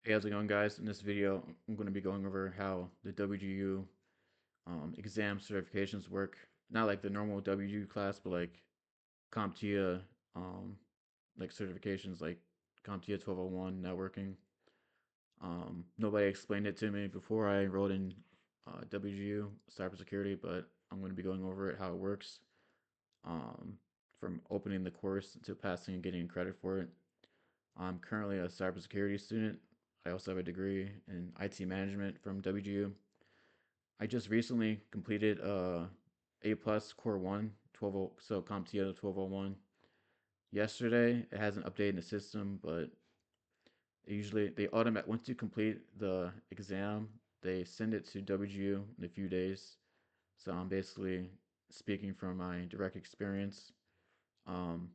Hey, how's it going, guys? In this video, I'm going to be going over how the WGU exam certifications work. Not like the normal WGU class, but like CompTIA, um, like certifications like CompTIA 1201 networking. Nobody explained it to me before I enrolled in WGU cybersecurity, but I'm going to be going over it, how it works, um, from opening the course to passing and getting credit for it. I'm currently a cybersecurity student. I also have a degree in IT management from WGU. I just recently completed A plus Core 1 12, so CompTIA 1201 yesterday. It hasn't updated the system, but usually they automatic once you complete the exam, they send it to WGU in a few days. So I'm basically speaking from my direct experience. Um,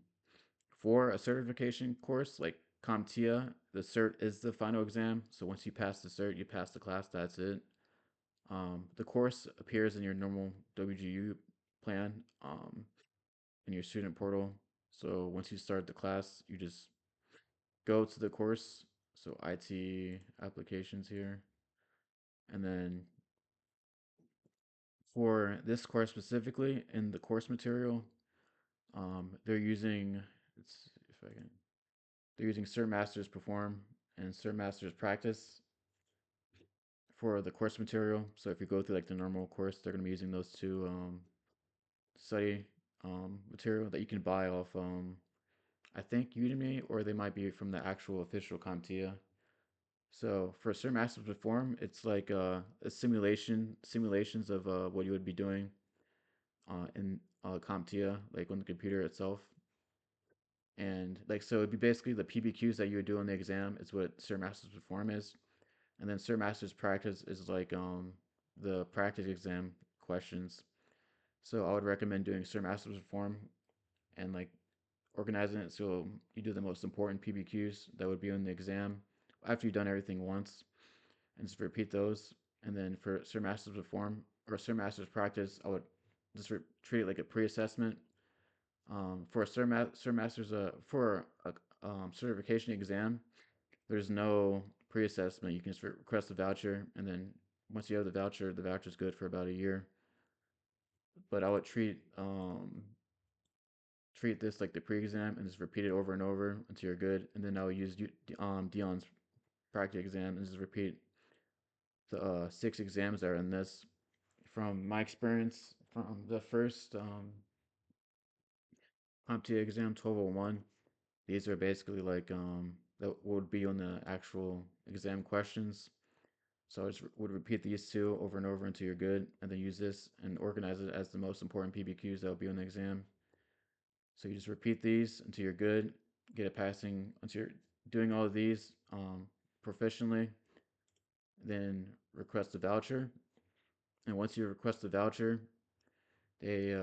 for a certification course like CompTIA, the cert is the final exam. So once you pass the cert, you pass the class. That's it. The course appears in your normal WGU plan in your student portal. So once you start the class, you just go to the course. So IT applications here, and then for this course specifically in the course material, they're using let's see if I can they're using Sir Masters Perform and Sir Masters Practice for the course material. So if you go through like the normal course, they're going to be using those two study material that you can buy off I think Udemy, or they might be from the actual official CompTIA. So for Sir Masters Perform, it's like a simulations of what you would be doing in CompTIA, like on the computer itself. And like so it'd be basically the PBQs that you would do on the exam is what Sir Masters Perform is. And then Sir Masters Practice is like the practice exam questions. So I would recommend doing Sir Masters Perform and like organizing it so you do the most important PBQs that would be on the exam after you've done everything once, and just repeat those. And then for Sir Masters Perform or Sir Masters Practice, I would just treat it like a pre-assessment. For a Sir Masters for a certification exam, there's no pre-assessment. You can just request a voucher, and then once you have the voucher's good for about a year. But I would treat this like the pre-exam and just repeat it over and over until you're good. And then I would use Dion's practice exam and just repeat the six exams that are in this. From my experience, from the first CompTIA exam 1201, these are basically like that would be on the actual exam questions. So I just would repeat these two over and over until you're good, and then use this and organize it as the most important PBQs that will be on the exam. So you just repeat these until you're good, get it passing until you're doing all of these proficiently, then request a voucher. And once you request the voucher, they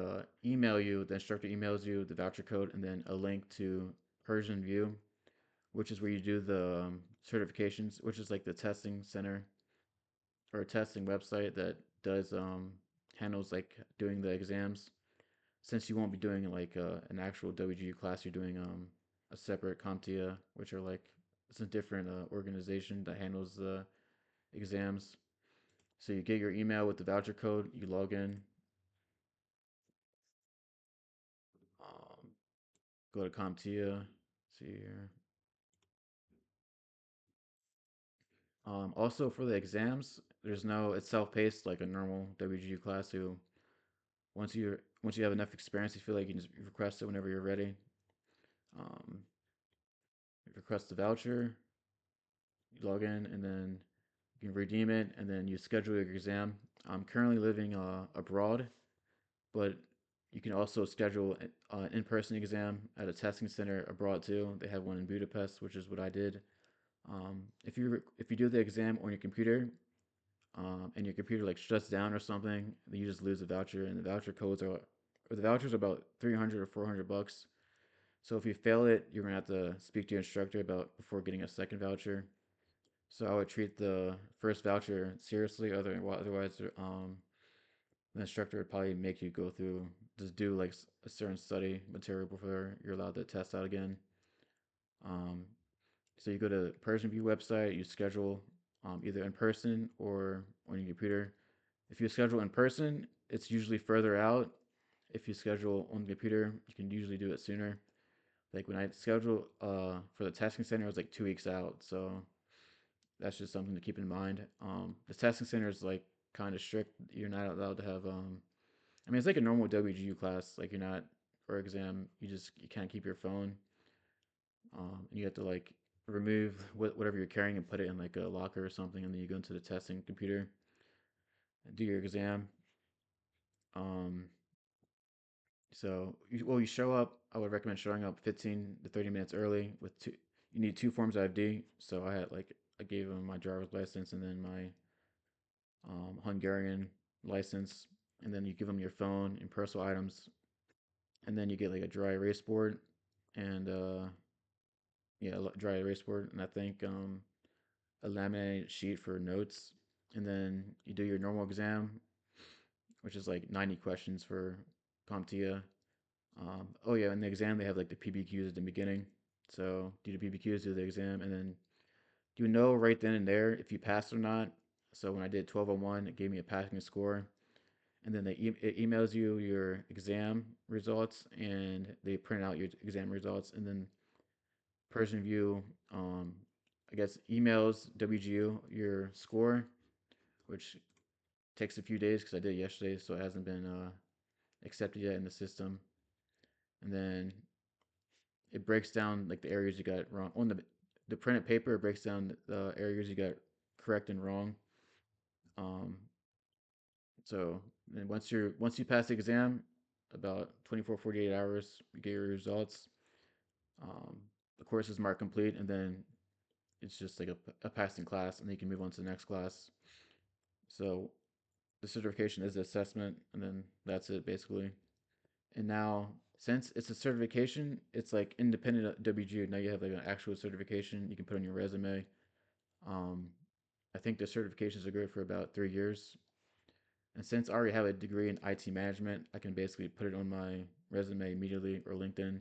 email you, the instructor emails you the voucher code and then a link to Persian View, which is where you do the certifications, which is like the testing center or a testing website that does handles like doing the exams. Since you won't be doing like an actual WGU class, you're doing a separate CompTIA, which are like it's a different organization that handles the exams. So you get your email with the voucher code, you log in, um, go to CompTIA, see here. Also for the exams, there's no it's self-paced like a normal WGU class. So once you have enough experience, you feel like you can just request it whenever you're ready. Um, you request the voucher, you log in, and then you can redeem it, and then you schedule your exam. I'm currently living abroad, but you can also schedule an in-person exam at a testing center abroad too. They have one in Budapest, which is what I did. If you do the exam on your computer, and your computer like shuts down or something, then you just lose the voucher, and the voucher codes are or the vouchers are about 300 or 400 bucks. So if you fail it, you're gonna have to speak to your instructor about before getting a second voucher. So I would treat the first voucher seriously. Otherwise, the instructor would probably make you go through just do like a certain study material before you're allowed to test out again. Um, So you go to the Persian View website, you schedule either in person or on your computer. If you schedule in person, it's usually further out. If you schedule on the computer, you can usually do it sooner. Like when I scheduled for the testing center, it was like 2 weeks out. So that's just something to keep in mind. The testing center is like kind of strict. You're not allowed to have. I mean, it's like a normal WGU class. Like you're not or exam. You can't keep your phone. And you have to like remove whatever you're carrying and put it in like a locker or something, and then you go into the testing computer and do your exam. Um, well, you show up. I would recommend showing up 15 to 30 minutes early with two. You need two forms of ID. So I gave them my driver's license and then my Hungarian license, and then you give them your phone and personal items, and then you get like a dry erase board and yeah, dry erase board, and I think a laminated sheet for notes, and then you do your normal exam, which is like 90 questions for CompTIA. Oh yeah, in the exam they have like the PBQs at the beginning, so do the PBQs, do the exam, and then you know right then and there if you passed or not. So when I did 1201, it gave me a passing score, and then it emails you your exam results, and they print out your exam results, and then Persian View, um, I guess emails WGU your score, which takes a few days because I did it yesterday, so it hasn't been accepted yet in the system. And then it breaks down like the areas you got wrong on the printed paper. It breaks down the areas you got correct and wrong. Um, so and once you pass the exam, about 24 48 hours, you get your results. Um, the course is marked complete, and then it's just like a passing class, and then you can move on to the next class. So the certification is the assessment, and then that's it basically. And now, since it's a certification, it's like independent of WGU. Now you have like an actual certification you can put on your resume. Um, I think the certifications are good for about 3 years. And since I already have a degree in IT management, I can basically put it on my resume immediately or LinkedIn.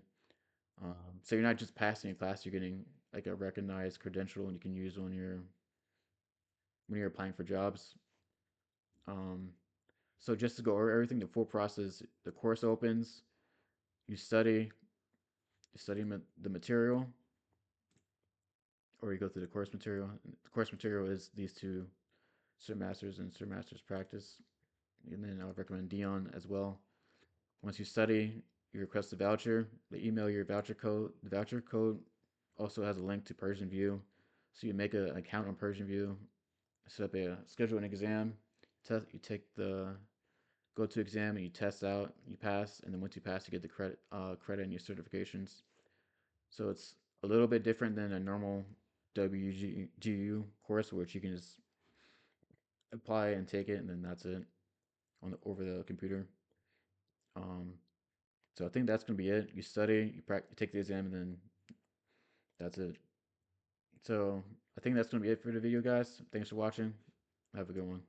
So you're not just passing a class; you're getting like a recognized credential, and you can use on your when you're applying for jobs. Um, so just to go over everything, the full process: the course opens, you study, the material, or you go through the course material. The course material is these two, Sir Masters and Sir Masters Practice, and then I would recommend Dion as well. Once you study, you request a voucher. They email your voucher code. The voucher code also has a link to Persian View, so you make an account on Persian View, set up a schedule an exam. You take the go to exam and you test out. You pass, and then once you pass, you get the credit and your certifications. So it's a little bit different than a normal WGU course, which you can just apply and take it, and then that's it over the computer. Um, so I think that's gonna be it. You study, you take the exam, and then that's it. So I think that's gonna be it for the video, guys. Thanks for watching. Have a good one.